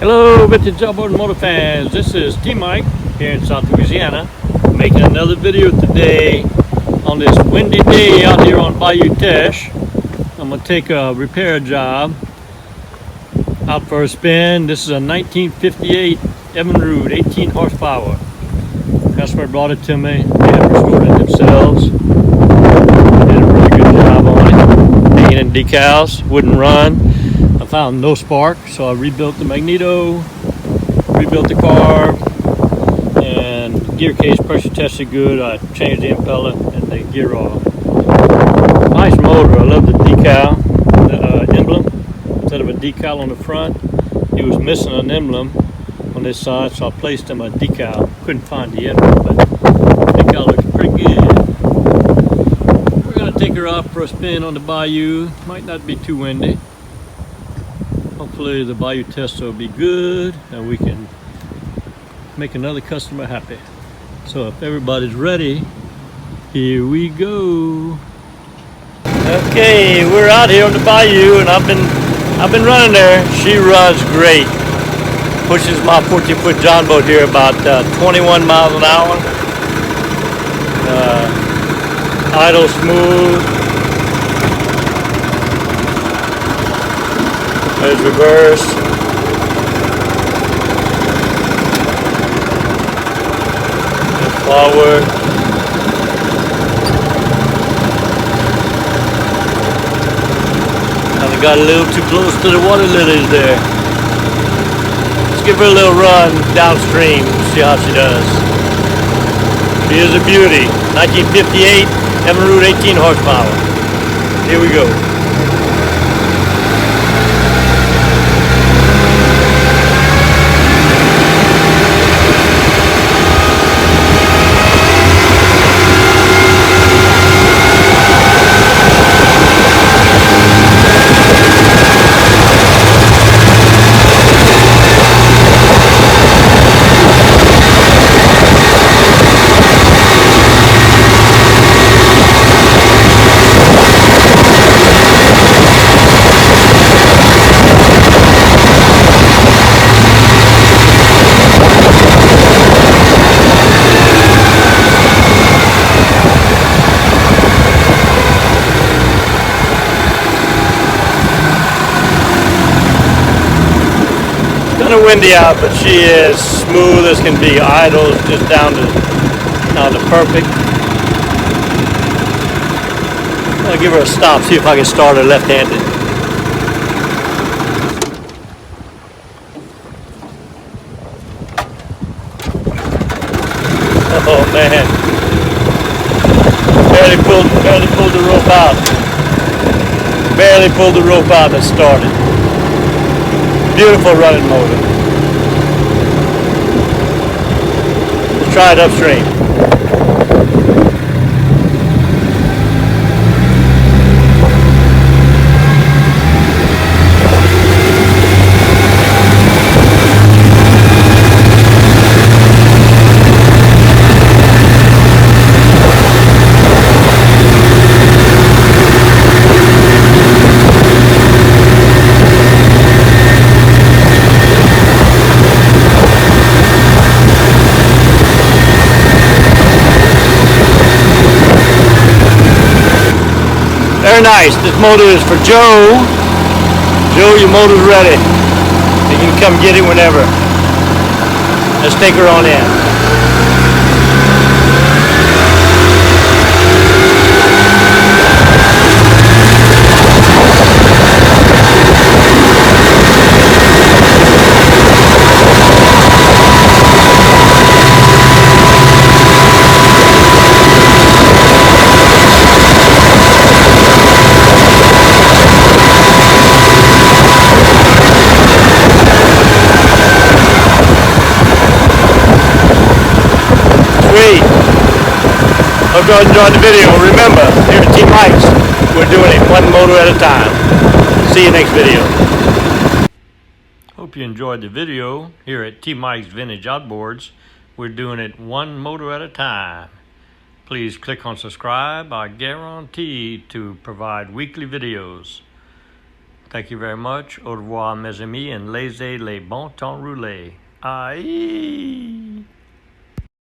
Hello, vintage outboard and motor fans. This is T-Mike here in South Louisiana, making another video today on this windy day out here on Bayou Teche. I'm gonna take a repair job out for a spin. This is a 1958 Evinrude 18 horsepower. Customer brought it to me. They had restored it themselves. Did a really good job on it. Hanging in decals, wouldn't run. I found no spark, so I rebuilt the magneto, rebuilt the carb, and gear case pressure tested good. I changed the impeller and the gear oil. Nice motor. I love the decal, the emblem. Instead of a decal on the front, he was missing an emblem on this side, so I placed him a decal. Couldn't find the emblem, but the decal looks pretty good. We're gonna take her out for a spin on the bayou. Might not be too windy. Hopefully the bayou test will be good and we can make another customer happy. So if everybody's ready, here we go. Okay, we're out here on the bayou and I've been running there. She runs great. Pushes my 14-foot John boat here about 21 miles an hour. Idle smooth. There's reverse. And forward. Kind of got a little too close to the water lilies there. Let's give her a little run downstream, see how she does. She is a beauty. 1958 Evinrude 18 horsepower. Here we go. Windy out, but she is smooth as can be. Idles just down to perfect. I'll give her a stop, see if I can start her left-handed. Oh man, barely pulled the rope out. Barely pulled the rope out and started. Beautiful running motor. Let's try it upstream. Very nice. This motor is for Joe. Joe, your motor's ready. You can come get it whenever. Let's take her on in. Hope you all enjoyed the video. Remember, here at T-Mike's, we're doing it one motor at a time. See you next video. Hope you enjoyed the video. Here at T-Mike's Vintage Outboards, we're doing it one motor at a time. Please click on subscribe. I guarantee to provide weekly videos. Thank you very much. Au revoir, mes amis, and laissez les bons temps rouler. Aïe!